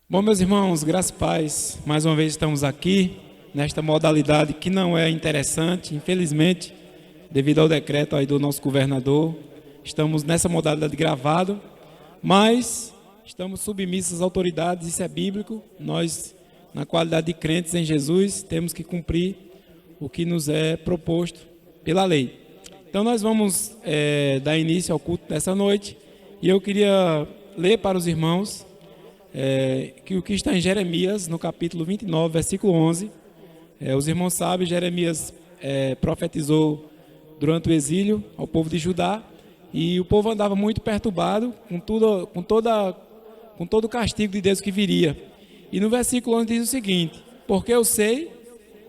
Bom, meus irmãos, graças e paz, mais uma vez estamos aqui, nesta modalidade que não é interessante, infelizmente, devido ao decreto aí do nosso governador, estamos nessa modalidade gravado, mas estamos submissos às autoridades, isso é bíblico, nós, na qualidade de crentes em Jesus, temos que cumprir o que nos é proposto pela lei. Então nós vamos dar início ao culto dessa noite, e eu queria ler para os irmãos que o que está em Jeremias, no capítulo 29, versículo 11. Os irmãos sabem, Jeremias profetizou durante o exílio ao povo de Judá, e o povo andava muito perturbado com todo o castigo de Deus que viria. E no versículo 11 diz o seguinte: porque eu sei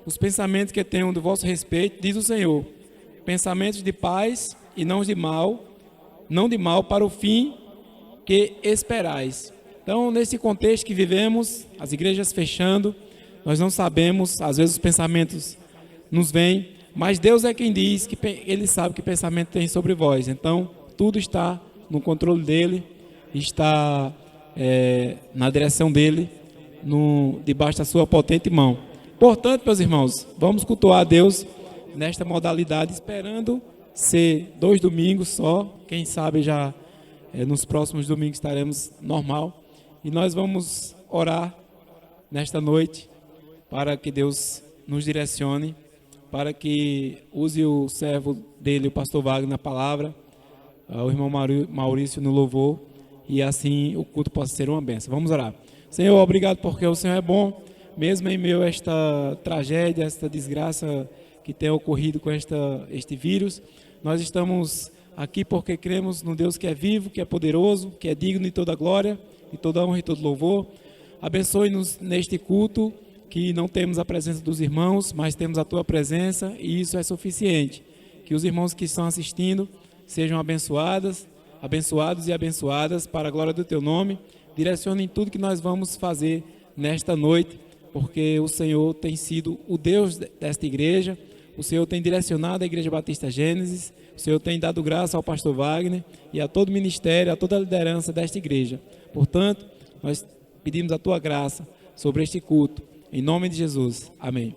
os pensamentos que tenho do vosso respeito, diz o Senhor, pensamentos de paz e não de mal para o fim que esperais. Então, nesse contexto que vivemos, as igrejas fechando, nós não sabemos, às vezes os pensamentos nos vêm, mas Deus é quem diz que Ele sabe que pensamento tem sobre vós. Então, tudo está no controle dEle, está na direção dEle, debaixo da sua potente mão. Portanto, meus irmãos, vamos cultuar a Deus nesta modalidade, esperando ser 2 domingos só, quem sabe já nos próximos domingos estaremos normal. E nós vamos orar nesta noite para que Deus nos direcione, para que use o servo dele, o pastor Wagner, na palavra, o irmão Maurício no louvor, e assim o culto possa ser uma bênção. Vamos orar. Senhor, obrigado porque o Senhor é bom, mesmo em meio a esta tragédia, esta desgraça que tem ocorrido com este vírus. Nós estamos aqui porque cremos no Deus que é vivo, que é poderoso, que é digno de toda glória, de toda honra e todo louvor. Abençoe-nos neste culto, que não temos a presença dos irmãos, mas temos a Tua presença, e isso é suficiente. Que os irmãos que estão assistindo sejam abençoados e abençoadas para a glória do Teu nome. Direcione tudo que nós vamos fazer nesta noite, porque o Senhor tem sido o Deus desta igreja, o Senhor tem direcionado a Igreja Batista Gênesis, o Senhor tem dado graça ao pastor Wagner e a todo o ministério, a toda a liderança desta igreja. Portanto, nós pedimos a Tua graça sobre este culto, em nome de Jesus. Amém.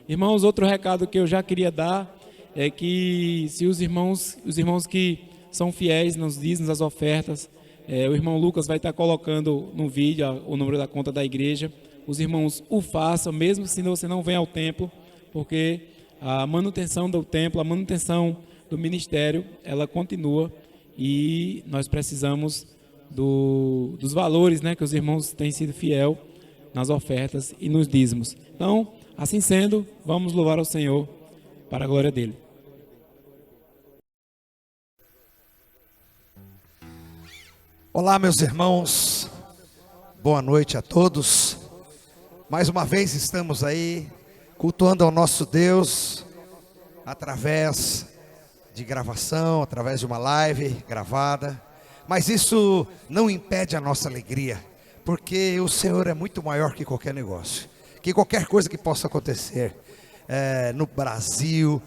Irmãos, outro recado que eu já queria dar é que se os irmãos que são fiéis nos dízimos, as ofertas, o irmão Lucas vai estar colocando no vídeo o número da conta da igreja. Os irmãos o façam, mesmo se você não vem ao templo, porque a manutenção do templo, a manutenção do ministério, ela continua, e nós precisamos dos valores, que os irmãos têm sido fiel nas ofertas e nos dízimos. Então, assim sendo, vamos louvar ao Senhor para a glória dele. Olá, meus irmãos, boa noite a todos. Mais uma vez estamos aí cultuando ao nosso Deus através de gravação, através de uma live gravada. Mas isso não impede a nossa alegria, porque o Senhor é muito maior que qualquer negócio, que qualquer coisa que possa acontecer no Brasil,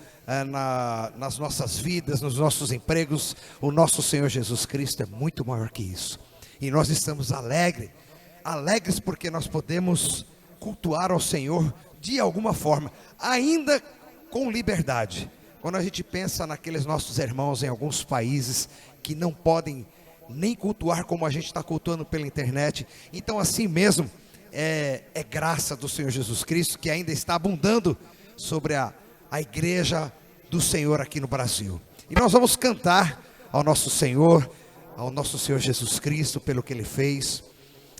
nas nossas vidas, nos nossos empregos. O nosso Senhor Jesus Cristo é muito maior que isso. E nós estamos alegres porque nós podemos cultuar ao Senhor de alguma forma, ainda com liberdade. Quando a gente pensa naqueles nossos irmãos em alguns países que não podem nem cultuar como a gente está cultuando pela internet, então assim mesmo é graça do Senhor Jesus Cristo que ainda está abundando sobre a igreja do Senhor aqui no Brasil. E nós vamos cantar ao nosso Senhor Jesus Cristo pelo que Ele fez,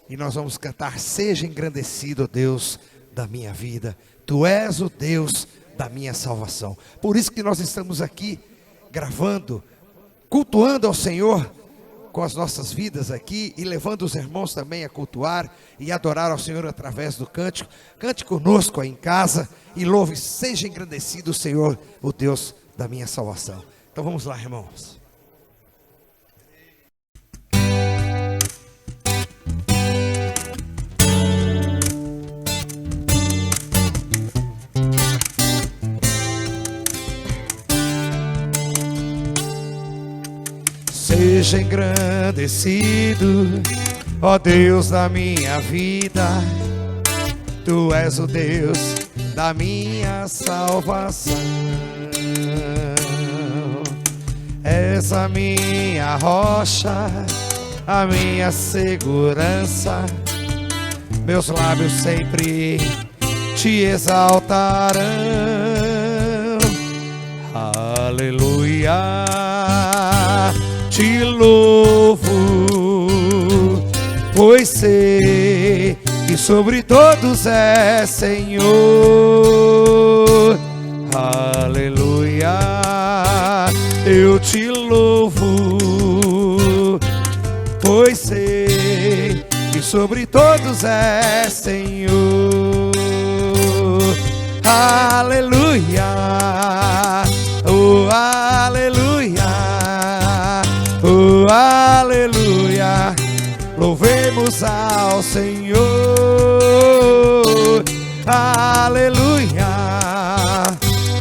e nós vamos cantar: seja engrandecido, Deus da minha vida, Tu és o Deus da minha salvação. Por isso que nós estamos aqui gravando, cultuando ao Senhor com as nossas vidas aqui, e levando os irmãos também a cultuar e adorar ao Senhor através do cântico. Cante conosco aí em casa e louve: seja engrandecido o Senhor, o Deus da minha salvação. Então vamos lá, irmãos. Seja engrandecido ó Deus da minha vida. Tu és o Deus da minha salvação. És a minha rocha, a minha segurança. Meus lábios sempre te exaltarão. Aleluia, te louvo, pois sei que sobre todos é Senhor. Aleluia, eu te louvo, pois sei que sobre todos é Senhor. Aleluia, oh aleluia, oh aleluia, louvemos ao Senhor. Aleluia,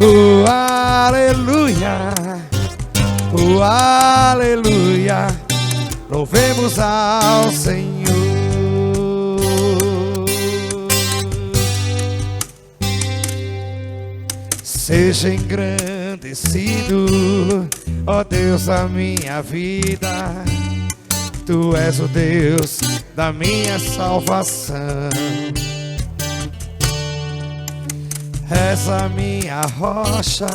oh aleluia, oh aleluia, louvemos ao Senhor. Seja engrandecido, ó Deus da minha vida. Tu és o Deus da minha salvação. És a minha rocha,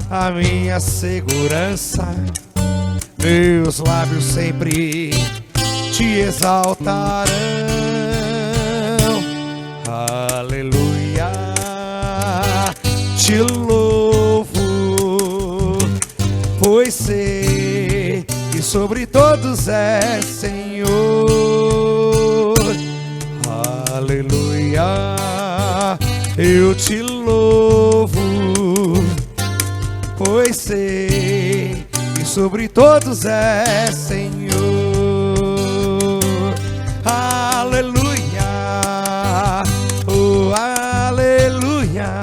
a minha segurança. Meus lábios sempre te exaltarão. Aleluia, te louvo, pois sei que sobre todos é Senhor. Aleluia, eu te louvo, pois sei que sobre todos é Senhor. Aleluia, oh aleluia,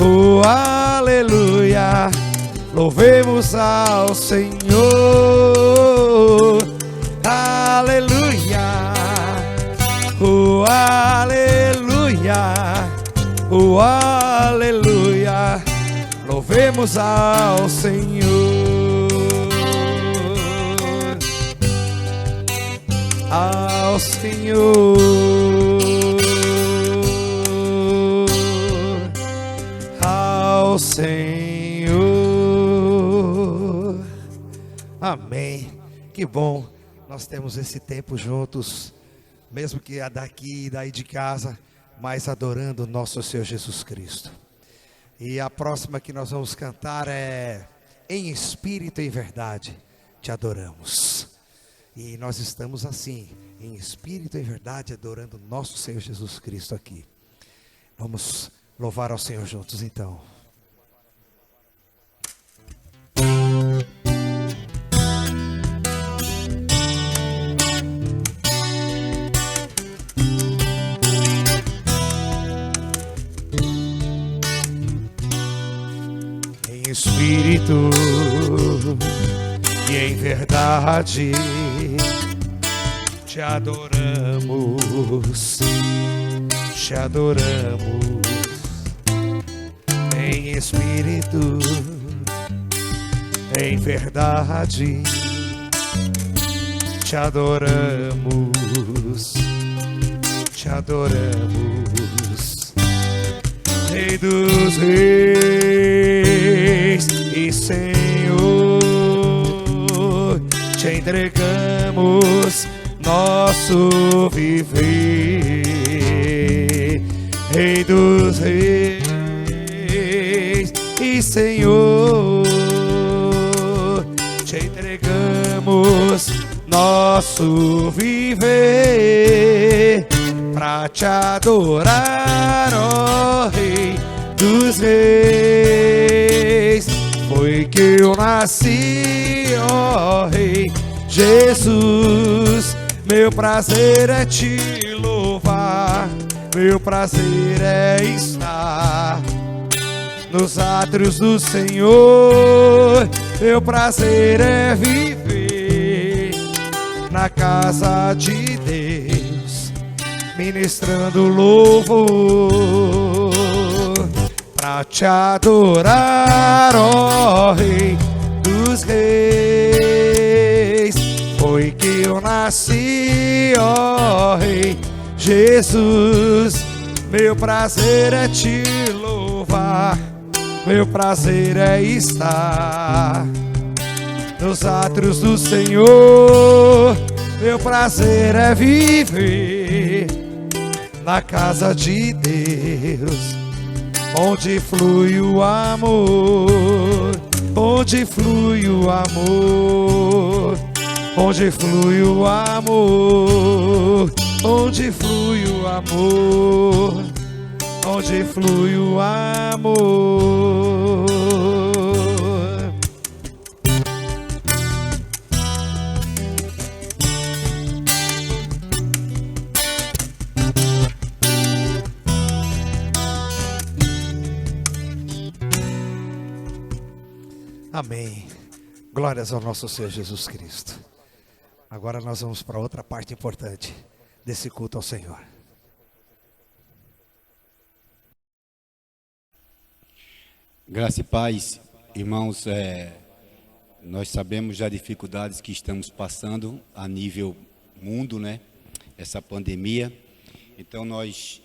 oh aleluia, louvemos ao Senhor. Aleluia, oh aleluia, oh aleluia, louvemos ao Senhor. Ao Senhor, ao Senhor. Amém. Que bom nós temos esse tempo juntos, mesmo que daqui e daí de casa, mas adorando o nosso Senhor Jesus Cristo. E a próxima que nós vamos cantar é Em Espírito e em Verdade Te Adoramos. E nós estamos assim, em espírito e em verdade, adorando o nosso Senhor Jesus Cristo aqui. Vamos louvar ao Senhor juntos então. Em espírito e em verdade te adoramos, te adoramos. Em espírito, em verdade te adoramos, te adoramos. Rei dos reis e Senhor, te entregamos nosso viver. Rei dos reis e Senhor, te entregamos nosso viver, pra te adorar, ó Rei dos reis. Foi que eu nasci, ó Rei Jesus. Meu prazer é te louvar, meu prazer é estar nos átrios do Senhor. Meu prazer é viver na casa de Deus, ministrando louvor, pra te adorar, ó Rei dos Reis. Foi que eu nasci, ó Rei Jesus. Meu prazer é te louvar, meu prazer é estar nos átrios do Senhor. Meu prazer é viver na casa de Deus, onde flui o amor, onde flui o amor, onde flui o amor, onde flui o amor, onde flui o amor. Amém. Glórias ao nosso Senhor Jesus Cristo. Agora nós vamos para outra parte importante desse culto ao Senhor. Graça e paz, irmãos, nós sabemos das dificuldades que estamos passando a nível mundo, né? Essa pandemia. Então nós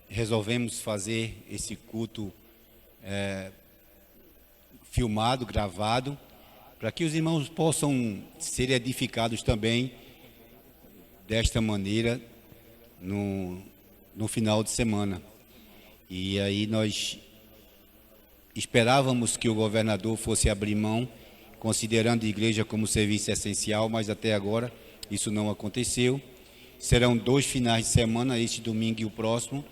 resolvemos fazer esse culto filmado, gravado, para que os irmãos possam ser edificados também desta maneira no final de semana. E aí nós esperávamos que o governador fosse abrir mão, considerando a igreja como serviço essencial, mas até agora isso não aconteceu. Serão 2 finais de semana, este domingo e o próximo.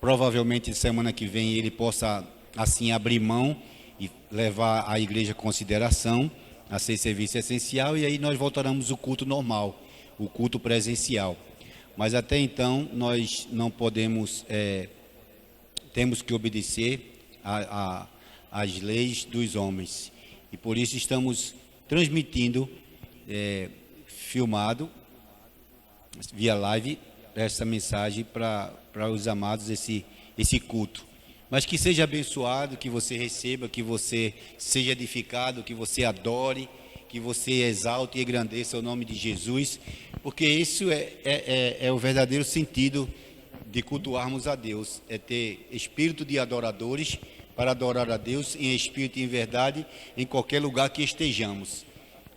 Provavelmente semana que vem ele possa assim abrir mão e levar a igreja em consideração a ser serviço essencial, e aí nós voltaremos ao culto normal, o culto presencial. Mas até então nós não podemos, temos que obedecer às leis dos homens, e por isso estamos transmitindo, filmado, via live, essa mensagem para os amados, esse culto. Mas que seja abençoado, que você receba, que você seja edificado, que você adore, que você exalte e engrandeça o nome de Jesus, porque isso é o verdadeiro sentido de cultuarmos a Deus, é ter espírito de adoradores para adorar a Deus em espírito e em verdade, em qualquer lugar que estejamos.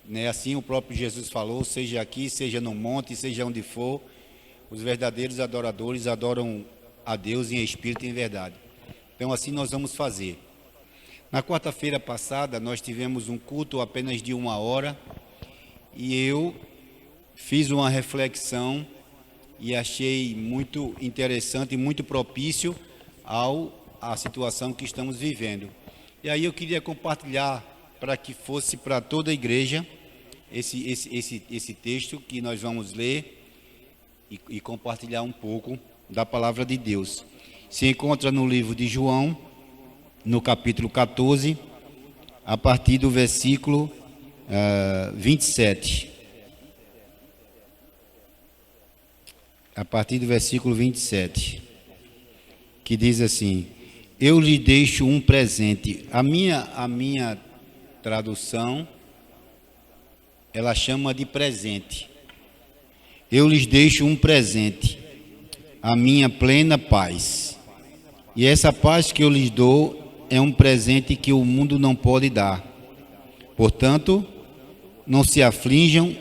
Né? Assim o próprio Jesus falou, seja aqui, seja no monte, seja onde for, os verdadeiros adoradores adoram a Deus em espírito e em verdade. Então assim nós vamos fazer. Na quarta-feira passada nós tivemos um culto apenas de 1 hora e eu fiz uma reflexão e achei muito interessante e muito propício à situação que estamos vivendo. E aí eu queria compartilhar para que fosse para toda a igreja esse texto que nós vamos ler e compartilhar um pouco da palavra de Deus. Se encontra no livro de João, no capítulo 14, a partir do versículo 27. A partir do versículo 27, que diz assim: eu lhe deixo um presente. A minha tradução, ela chama de presente. Eu lhes deixo um presente, a minha plena paz. E essa paz que eu lhes dou é um presente que o mundo não pode dar. Portanto, não se aflijam,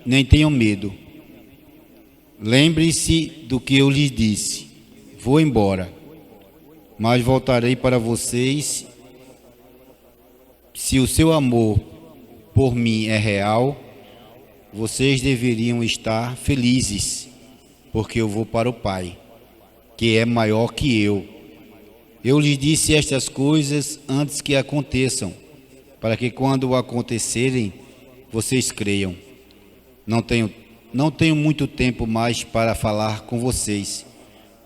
nem tenham medo. Lembre-se do que eu lhes disse. Vou embora, mas voltarei para vocês. Se o seu amor por mim é real, vocês deveriam estar felizes, porque eu vou para o Pai, que é maior que eu. Eu lhes disse estas coisas antes que aconteçam, para que quando acontecerem, vocês creiam. Não tenho muito tempo mais para falar com vocês,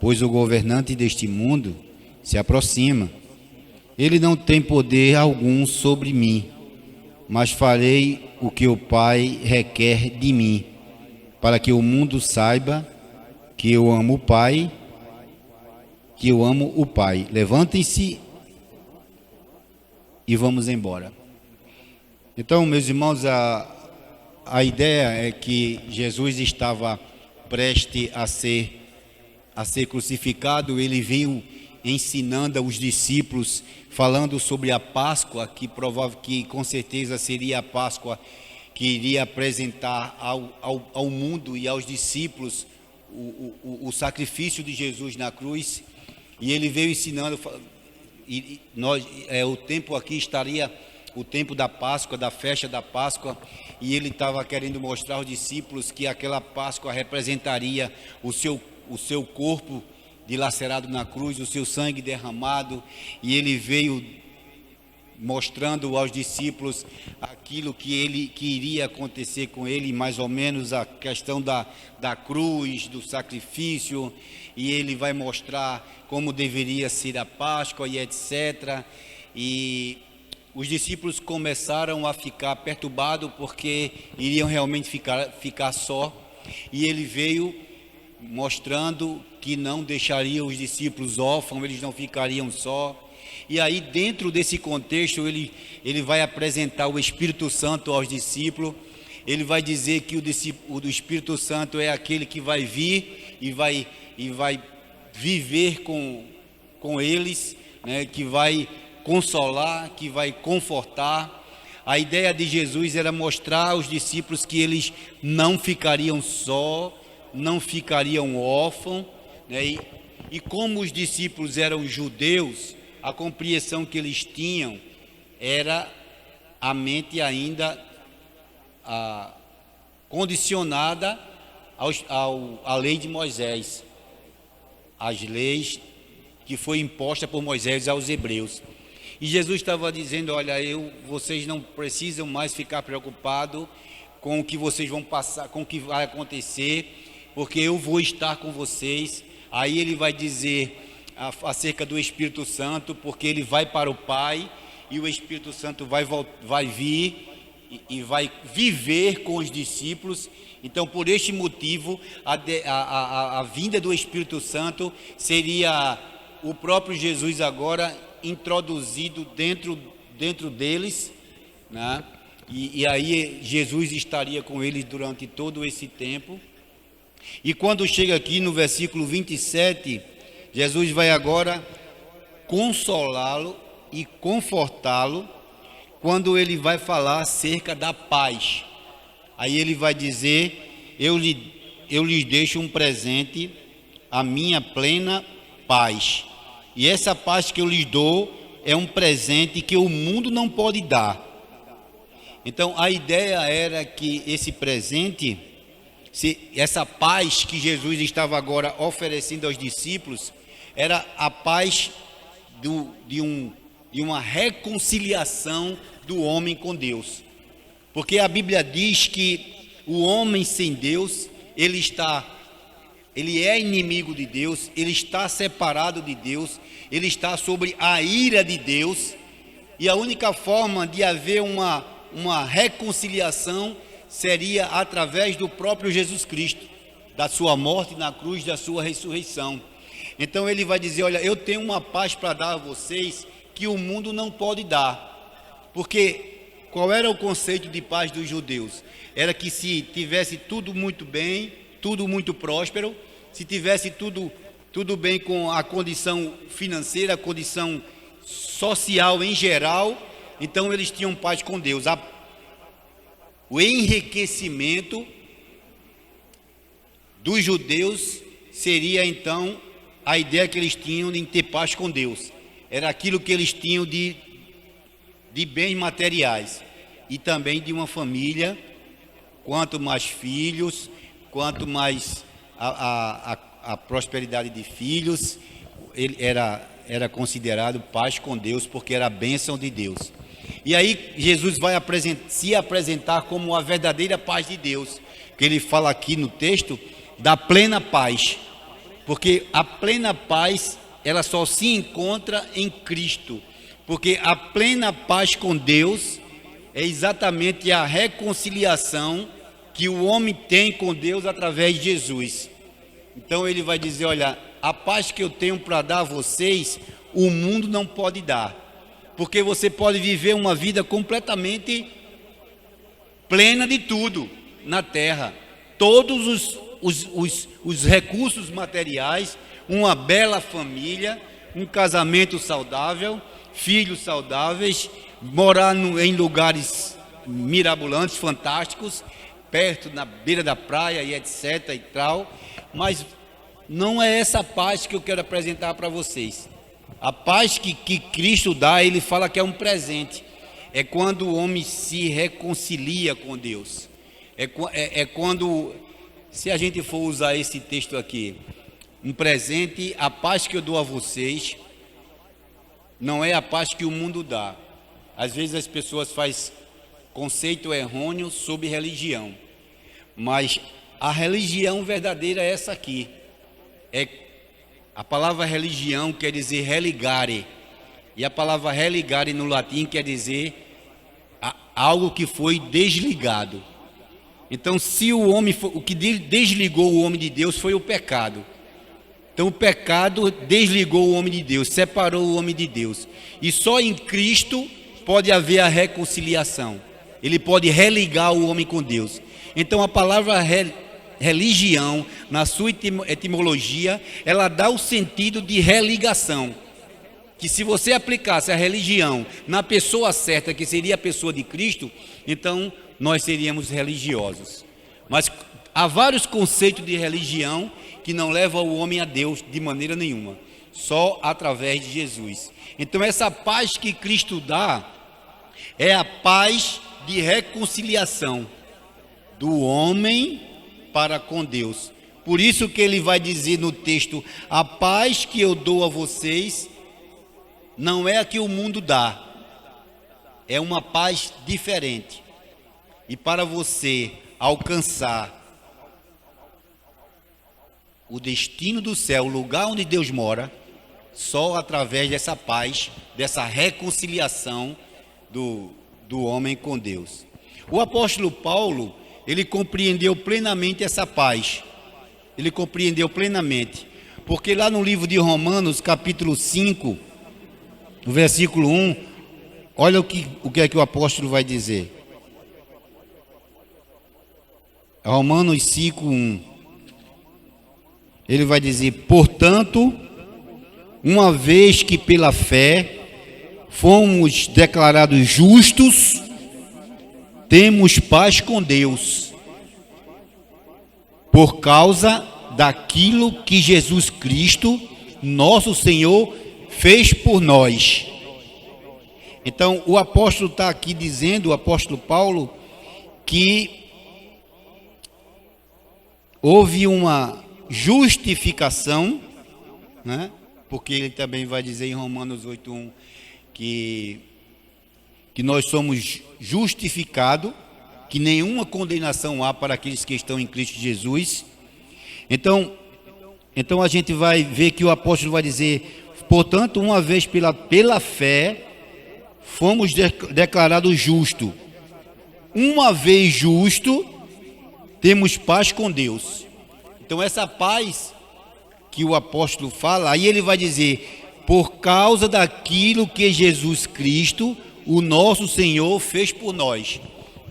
pois o governante deste mundo se aproxima. Ele não tem poder algum sobre mim, mas farei o que o Pai requer de mim, para que o mundo saiba que eu amo o Pai, que eu amo o Pai. Levantem-se e vamos embora. Então, meus irmãos, a ideia é que Jesus estava prestes a ser crucificado. Ele veio ensinando aos discípulos, falando sobre a Páscoa, que com certeza seria a Páscoa que iria apresentar ao mundo e aos discípulos o sacrifício de Jesus na cruz. E ele veio ensinando, o tempo aqui estaria o tempo da Páscoa, da festa da Páscoa, e ele estava querendo mostrar aos discípulos que aquela Páscoa representaria o seu corpo dilacerado na cruz, o seu sangue derramado, e ele veio mostrando aos discípulos aquilo que iria acontecer com ele, mais ou menos a questão da cruz, do sacrifício, e ele vai mostrar como deveria ser a Páscoa e etc. E os discípulos começaram a ficar perturbados porque iriam realmente ficar só, e ele veio mostrando que não deixaria os discípulos órfãos, eles não ficariam só. E aí, dentro desse contexto, ele vai apresentar o Espírito Santo aos discípulos. Ele vai dizer que o Espírito Santo é aquele que vai vir e vai viver com eles, né, que vai consolar, que vai confortar. A ideia de Jesus era mostrar aos discípulos que eles não ficariam só, não ficariam órfãos, né? E como os discípulos eram judeus, a compreensão que eles tinham era a mente ainda condicionada à lei de Moisés, as leis que foi imposta por Moisés aos hebreus. E Jesus estava dizendo: olha, vocês não precisam mais ficar preocupados com o que vocês vão passar, com o que vai acontecer, porque eu vou estar com vocês. Aí ele vai dizer acerca do Espírito Santo, porque ele vai para o Pai, e o Espírito Santo vai vir e vai viver com os discípulos. Então, por este motivo, a vinda do Espírito Santo seria o próprio Jesus agora introduzido dentro deles, né? E aí Jesus estaria com eles durante todo esse tempo. E quando chega aqui no versículo 27, Jesus vai agora consolá-lo e confortá-lo quando ele vai falar acerca da paz. Aí ele vai dizer: eu lhes deixo um presente, a minha plena paz. E essa paz que eu lhes dou é um presente que o mundo não pode dar. Então a ideia era que esse presente, essa paz que Jesus estava agora oferecendo aos discípulos, era a paz de uma reconciliação do homem com Deus. Porque a Bíblia diz que o homem sem Deus, ele é inimigo de Deus, ele está separado de Deus, ele está sobre a ira de Deus, e a única forma de haver uma reconciliação seria através do próprio Jesus Cristo, da sua morte na cruz, da sua ressurreição. Então ele vai dizer: olha, eu tenho uma paz para dar a vocês que o mundo não pode dar. Porque qual era o conceito de paz dos judeus? Era que se tivesse tudo muito bem, tudo muito próspero, se tivesse tudo bem com a condição financeira, a condição social em geral, então eles tinham paz com Deus. O enriquecimento dos judeus seria então a ideia que eles tinham de ter paz com Deus. Era aquilo que eles tinham de bens materiais e também de uma família. Quanto mais filhos, quanto mais a prosperidade de filhos, ele era considerado paz com Deus, porque era a bênção de Deus. E aí Jesus vai se apresentar como a verdadeira paz de Deus, que ele fala aqui no texto da plena paz, porque a plena paz ela só se encontra em Cristo, porque a plena paz com Deus é exatamente a reconciliação que o homem tem com Deus através de Jesus. Então ele vai dizer, olha, a paz que eu tenho para dar a vocês, o mundo não pode dar, porque você pode viver uma vida completamente plena de tudo na terra, todos os recursos materiais, uma bela família, um casamento saudável, filhos saudáveis, morar em lugares mirabolantes, fantásticos, perto, na beira da praia e etc e tal, mas não é essa paz que eu quero apresentar para vocês. A paz que Cristo dá, ele fala que é um presente, é quando o homem se reconcilia com Deus, é quando, se a gente for usar esse texto aqui, um presente, a paz que eu dou a vocês, não é a paz que o mundo dá. Às vezes as pessoas fazem conceito errôneo sobre religião, mas a religião verdadeira é essa aqui. A palavra religião quer dizer religare, e a palavra religare no latim quer dizer algo que foi desligado. Então, se o que desligou o homem de Deus foi o pecado. Então o pecado desligou o homem de Deus, separou o homem de Deus. E só em Cristo pode haver a reconciliação. Ele pode religar o homem com Deus. Então a palavra religião, na sua etimologia, ela dá o sentido de religação. Que se você aplicasse a religião na pessoa certa, que seria a pessoa de Cristo, então nós seríamos religiosos. Mas há vários conceitos de religião que não levam o homem a Deus de maneira nenhuma, só através de Jesus. Então essa paz que Cristo dá é a paz de reconciliação do homem para com Deus. Por isso que ele vai dizer no texto, a paz que eu dou a vocês não é a que o mundo dá, é uma paz diferente. E para você alcançar o destino do céu, o lugar onde Deus mora, só através dessa paz, dessa reconciliação do homem com Deus. O apóstolo Paulo, ele compreendeu plenamente essa paz. Ele compreendeu plenamente. Porque lá no livro de Romanos, capítulo 5, no versículo 1, olha o que é que o apóstolo vai dizer. Romanos 5, 1. Ele vai dizer, portanto, uma vez que pela fé fomos declarados justos, temos paz com Deus, por causa daquilo que Jesus Cristo, nosso Senhor, fez por nós. Então, o apóstolo está aqui dizendo, o apóstolo Paulo, que houve uma justificação, né? Porque ele também vai dizer em Romanos 8:1 que nós somos justificados, que nenhuma condenação há para aqueles que estão em Cristo Jesus. Então a gente vai ver que o apóstolo vai dizer, portanto, uma vez pela fé, fomos declarados justos. Uma vez justo, temos paz com Deus. Então essa paz que o apóstolo fala, aí ele vai dizer, por causa daquilo que Jesus Cristo, o nosso Senhor, fez por nós,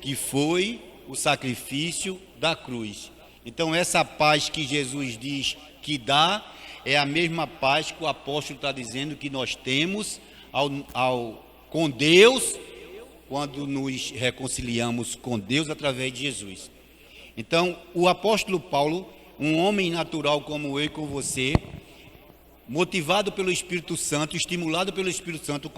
que foi o sacrifício da cruz. Então essa paz que Jesus diz que dá, é a mesma paz que o apóstolo está dizendo que nós temos com Deus, quando nos reconciliamos com Deus através de Jesus. Então o apóstolo Paulo, um homem natural como eu e com você, motivado pelo Espírito Santo, estimulado pelo Espírito Santo,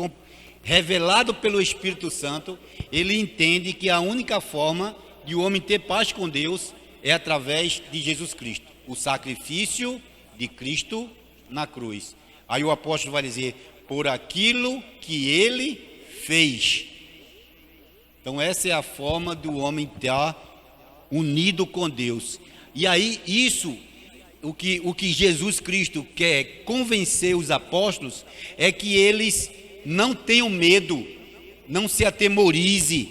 revelado pelo Espírito Santo, ele entende que a única forma de o homem ter paz com Deus é através de Jesus Cristo, o sacrifício de Cristo na cruz. Aí o apóstolo vai dizer, por aquilo que ele fez. Então essa é a forma do homem estar unido com Deus. E aí isso, o que Jesus Cristo quer convencer os apóstolos, é que eles não tenham medo, não se atemorize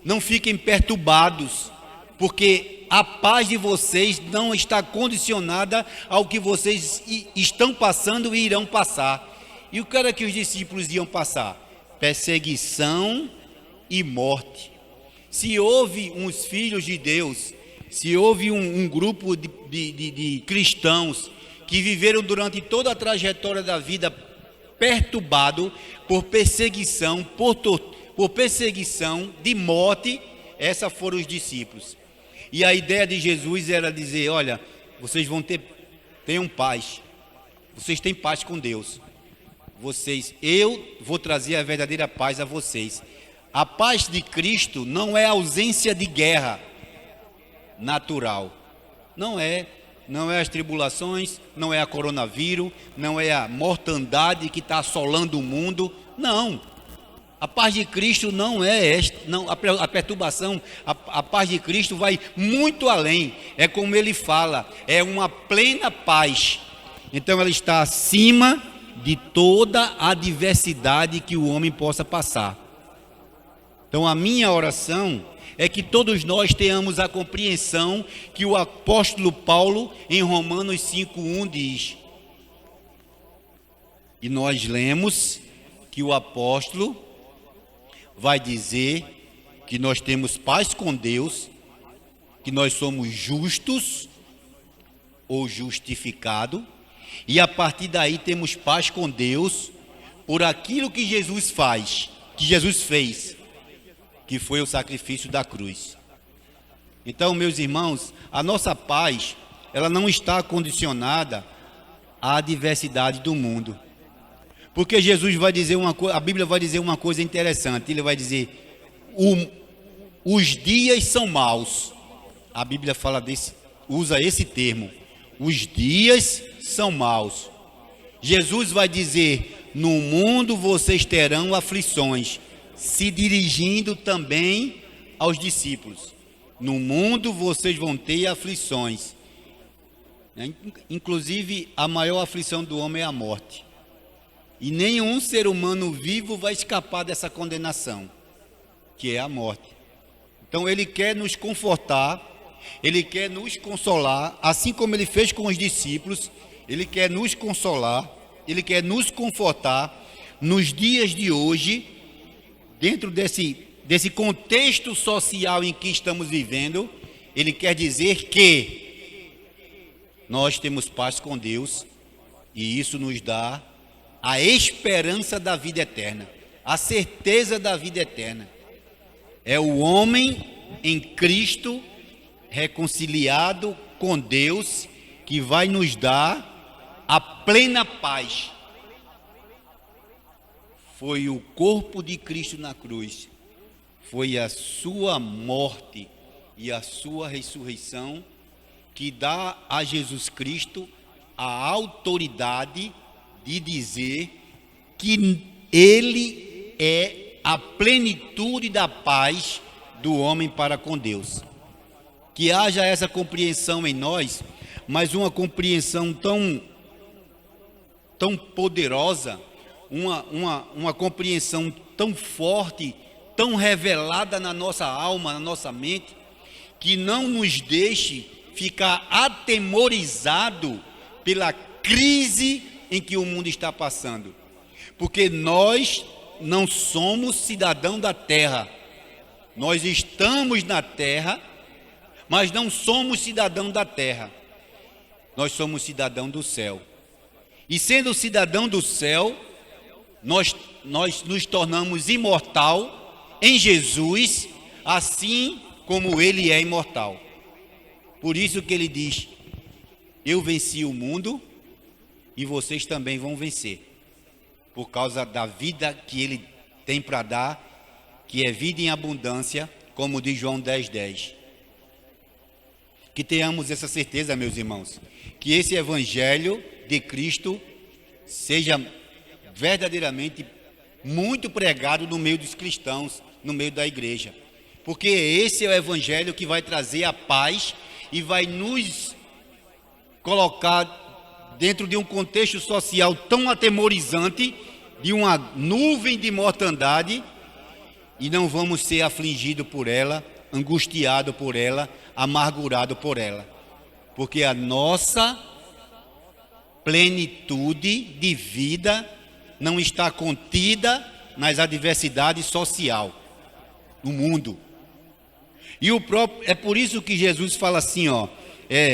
não fiquem perturbados, porque a paz de vocês não está condicionada ao que vocês estão passando e irão passar. E o que era que os discípulos iam passar? Perseguição e morte. Se houve uns filhos de Deus, se houve um grupo de cristãos que viveram durante toda a trajetória da vida perturbado por perseguição, por perseguição de morte, esses foram os discípulos. E a ideia de Jesus era dizer: olha, vocês tenham paz, vocês têm paz com Deus, eu vou trazer a verdadeira paz a vocês. A paz de Cristo não é ausência de guerra natural, não é as tribulações, não é a coronavírus, não é a mortandade que está assolando o mundo, não. A paz de Cristo não é esta, não, a perturbação, a paz de Cristo vai muito além. É como ele fala, é uma plena paz. Então ela está acima de toda a adversidade que o homem possa passar. Então a minha oração é que todos nós tenhamos a compreensão que o apóstolo Paulo em Romanos 5:1 diz. E nós lemos que o apóstolo vai dizer que nós temos paz com Deus, que nós somos justos ou justificados, e a partir daí temos paz com Deus por aquilo que Jesus fez, que foi o sacrifício da cruz. Então, meus irmãos, a nossa paz, ela não está condicionada à adversidade do mundo. Porque Jesus vai dizer uma coisa, a Bíblia vai dizer uma coisa interessante. Ele vai dizer: os dias são maus. A Bíblia usa esse termo. Os dias são maus. Jesus vai dizer: no mundo vocês terão aflições, se dirigindo também aos discípulos. No mundo vocês vão ter aflições. Inclusive, a maior aflição do homem é a morte. E nenhum ser humano vivo vai escapar dessa condenação, que é a morte. Então ele quer nos confortar, ele quer nos consolar, assim como ele fez com os discípulos. Ele quer nos consolar, ele quer nos confortar nos dias de hoje, dentro desse contexto social em que estamos vivendo. Ele quer dizer que nós temos paz com Deus, e isso nos dá a esperança da vida eterna, a certeza da vida eterna. É o homem em Cristo reconciliado com Deus que vai nos dar a plena paz. Foi o corpo de Cristo na cruz, foi a sua morte e a sua ressurreição que dá a Jesus Cristo a autoridade de dizer que ele é a plenitude da paz do homem para com Deus. Que haja essa compreensão em nós, mas uma compreensão tão poderosa, uma compreensão tão forte, tão revelada na nossa alma, na nossa mente, que não nos deixe ficar atemorizado pela crise em que o mundo está passando, porque nós não somos cidadão da terra. Nós estamos na terra, mas não somos cidadão da terra. Nós somos cidadão do céu. E sendo cidadão do céu, nós nos tornamos imortal em Jesus, assim como ele é imortal. Por isso que ele diz: eu venci o mundo e vocês também vão vencer, por causa da vida que ele tem para dar, que é vida em abundância, como diz João 10:10. Que tenhamos essa certeza, meus irmãos, que esse evangelho de Cristo seja verdadeiramente muito pregado no meio dos cristãos, no meio da igreja, porque esse é o evangelho que vai trazer a paz e vai nos colocar dentro de um contexto social tão atemorizante, de uma nuvem de mortandade, e não vamos ser afligidos por ela, angustiados por ela, amargurados por ela. Porque a nossa plenitude de vida não está contida nas adversidades sociais do mundo. E é por isso que Jesus fala assim,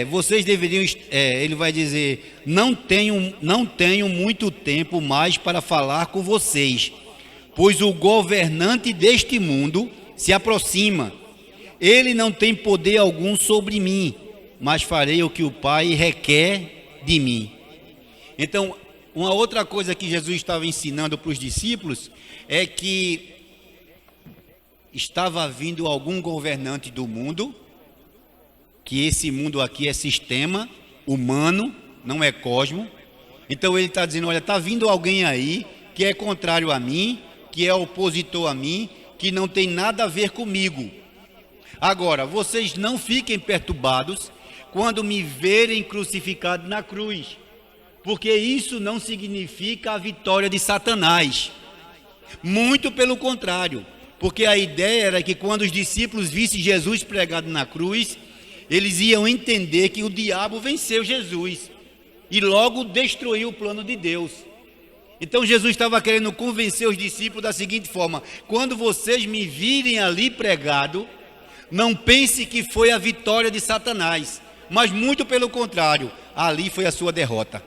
vocês deveriam, ele vai dizer, não tenho muito tempo mais para falar com vocês, pois o governante deste mundo se aproxima. Ele não tem poder algum sobre mim, mas farei o que o Pai requer de mim. Então, uma outra coisa que Jesus estava ensinando para os discípulos é que estava vindo algum governante do mundo, que esse mundo aqui é sistema humano, não é cosmo. Então ele está dizendo, olha, está vindo alguém aí que é contrário a mim, que é opositor a mim, que não tem nada a ver comigo. Agora, vocês não fiquem perturbados quando me verem crucificado na cruz, porque isso não significa a vitória de Satanás. Muito pelo contrário, porque a ideia era que quando os discípulos vissem Jesus pregado na cruz, eles iam entender que o diabo venceu Jesus e logo destruiu o plano de Deus. Então Jesus estava querendo convencer os discípulos da seguinte forma: quando vocês me virem ali pregado, não pense que foi a vitória de Satanás, mas muito pelo contrário, ali foi a sua derrota.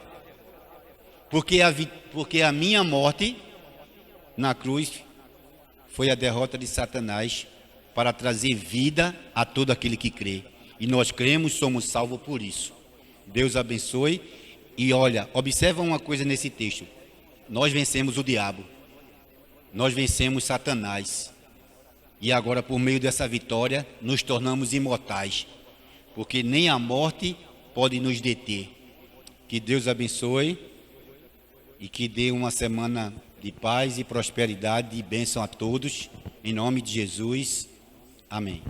Porque a minha morte na cruz foi a derrota de Satanás para trazer vida a todo aquele que crê. E nós cremos, somos salvos por isso. Deus abençoe. E olha, observa uma coisa nesse texto. Nós vencemos o diabo. Nós vencemos Satanás. E agora, por meio dessa vitória, nos tornamos imortais. Porque nem a morte pode nos deter. Que Deus abençoe e que dê uma semana de paz e prosperidade e bênção a todos. Em nome de Jesus. Amém.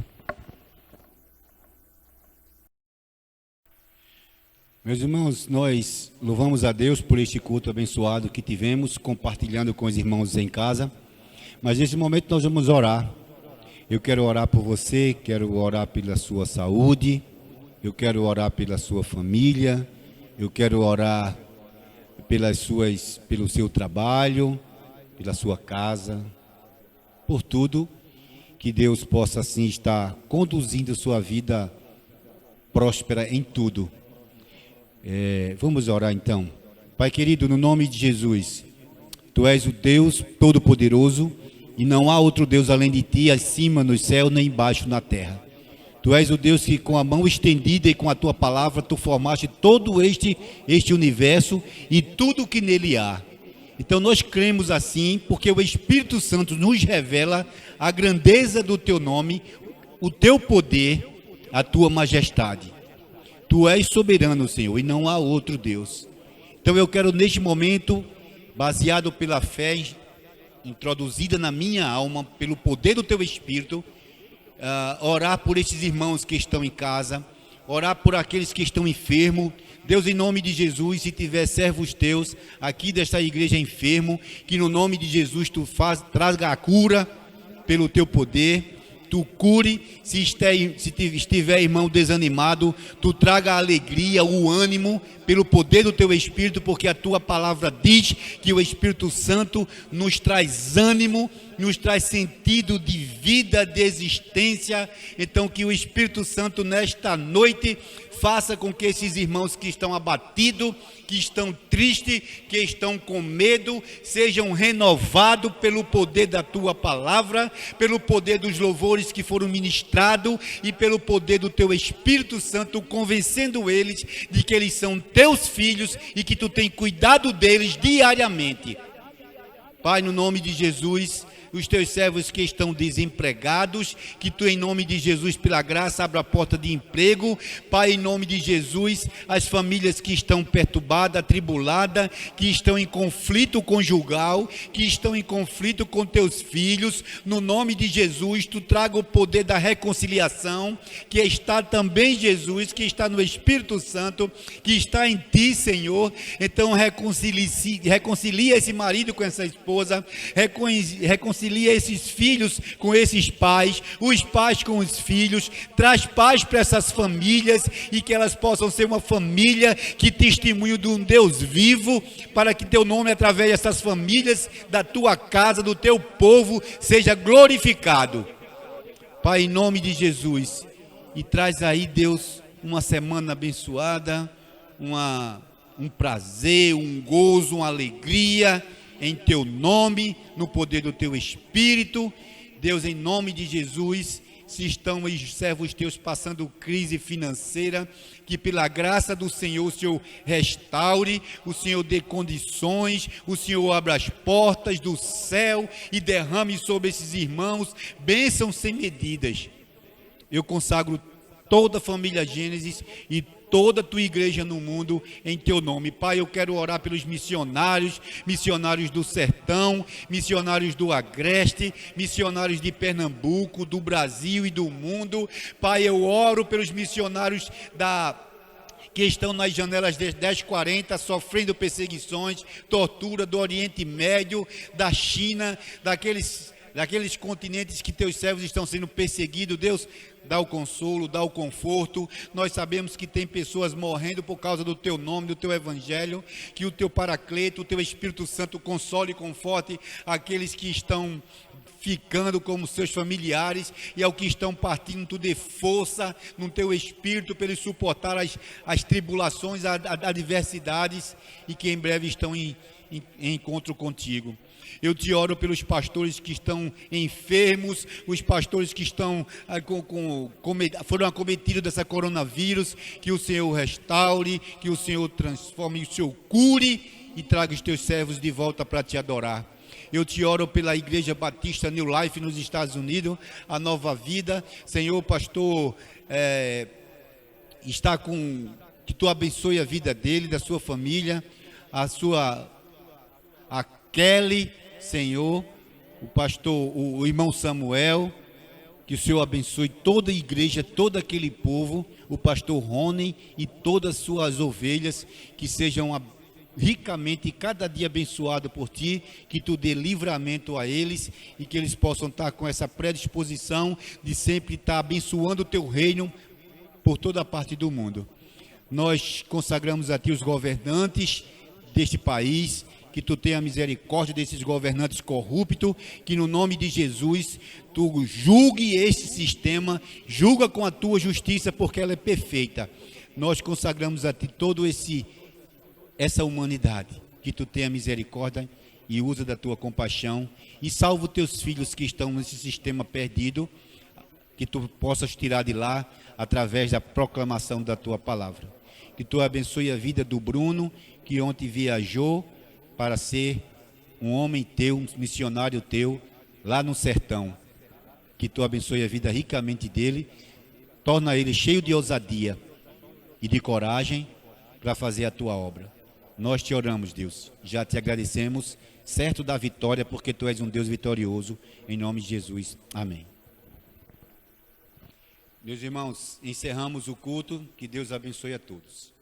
Meus irmãos, nós louvamos a Deus por este culto abençoado que tivemos, compartilhando com os irmãos em casa. Mas nesse momento nós vamos orar. Eu quero orar por você, quero orar pela sua saúde, eu quero orar pela sua família, eu quero orar pelo seu trabalho, pela sua casa, por tudo, que Deus possa assim estar conduzindo sua vida próspera em tudo. Vamos orar então. Pai querido, no nome de Jesus, Tu és o Deus Todo-Poderoso e não há outro Deus além de Ti, acima no céu nem embaixo na terra. Tu és o Deus que com a mão estendida e com a Tua palavra Tu formaste todo este universo e tudo que nele há. Então nós cremos assim porque o Espírito Santo nos revela a grandeza do Teu nome, o Teu poder, a Tua majestade. Tu és soberano, Senhor, e não há outro Deus. Então eu quero neste momento, baseado pela fé introduzida na minha alma, pelo poder do Teu Espírito, orar por esses irmãos que estão em casa, orar por aqueles que estão enfermos. Deus, em nome de Jesus, se tiver servos Teus aqui desta igreja enfermo, que no nome de Jesus Tu traga a cura pelo Teu poder. Tu cure, se estiver irmão desanimado, Tu traga a alegria, o ânimo, pelo poder do Teu Espírito, porque a Tua palavra diz que o Espírito Santo nos traz ânimo, nos traz sentido de vida, de existência. Então que o Espírito Santo nesta noite faça com que esses irmãos que estão abatidos, que estão tristes, que estão com medo, sejam renovados pelo poder da Tua palavra, pelo poder dos louvores que foram ministrados e pelo poder do Teu Espírito Santo, convencendo eles de que eles são Teus filhos e que Tu tem cuidado deles diariamente. Pai, no nome de Jesus, os Teus servos que estão desempregados, que Tu, em nome de Jesus, pela graça, abra a porta de emprego. Pai, em nome de Jesus, as famílias que estão perturbadas, atribuladas, que estão em conflito conjugal, que estão em conflito com Teus filhos, no nome de Jesus, Tu traga o poder da reconciliação, que está também Jesus, que está no Espírito Santo, que está em Ti, Senhor. Então reconcilia esse marido com essa esposa, reconcilia reconcilia esses filhos com esses pais, os pais com os filhos, traz paz para essas famílias e que elas possam ser uma família que testemunhe de um Deus vivo, para que teu nome, através dessas famílias, da tua casa, do teu povo, seja glorificado. Pai, em nome de Jesus, e traz aí, Deus, uma semana abençoada, um prazer, um gozo, uma alegria, em teu nome, no poder do teu Espírito. Deus, em nome de Jesus, se estão os servos teus passando crise financeira, que pela graça do Senhor, o Senhor restaure, o Senhor dê condições, o Senhor abra as portas do céu e derrame sobre esses irmãos bênçãos sem medidas. Eu consagro toda a família Gênesis e toda a tua igreja no mundo em teu nome. Pai, eu quero orar pelos missionários do sertão, missionários do agreste, missionários de Pernambuco, do Brasil e do mundo. Pai, eu oro pelos missionários que estão nas janelas 1040, sofrendo perseguições, tortura do Oriente Médio, da China, daqueles continentes que teus servos estão sendo perseguidos. Deus, dá o consolo, dá o conforto. Nós sabemos que tem pessoas morrendo por causa do teu nome, do teu evangelho. Que o teu Paracleto, o teu Espírito Santo console e conforte aqueles que estão ficando como seus familiares, e ao que estão partindo, tu dê força no teu espírito para eles suportar as tribulações, as adversidades, e que em breve estão em encontro contigo. Eu te oro pelos pastores que estão enfermos, os pastores que estão foram acometidos dessa coronavírus, que o Senhor restaure, que o Senhor transforme, o Senhor cure e traga os teus servos de volta para te adorar. Eu te oro pela Igreja Batista New Life nos Estados Unidos, a Nova Vida. Senhor, pastor, que tu abençoe a vida dele, da sua família, a Kelly, Senhor, o pastor, o irmão Samuel, que o Senhor abençoe toda a igreja, todo aquele povo, o pastor Rony e todas as suas ovelhas, que sejam ricamente cada dia abençoados por ti, que tu dê livramento a eles e que eles possam estar com essa predisposição de sempre estar abençoando o teu reino por toda a parte do mundo. Nós consagramos a ti os governantes deste país, que tu tenha misericórdia desses governantes corruptos, que no nome de Jesus tu julgue este sistema, julga com a tua justiça, porque ela é perfeita. Nós consagramos a ti toda essa humanidade, que tu tenha misericórdia e usa da tua compaixão e salva os teus filhos que estão nesse sistema perdido, que tu possas tirar de lá através da proclamação da tua palavra. Que tu abençoe a vida do Bruno, que ontem viajou para ser um homem teu, um missionário teu, lá no sertão. Que tu abençoe a vida ricamente dele, torna ele cheio de ousadia e de coragem para fazer a tua obra. Nós te oramos, Deus, já te agradecemos, certo da vitória, porque tu és um Deus vitorioso, em nome de Jesus, amém. Meus irmãos, encerramos o culto, que Deus abençoe a todos.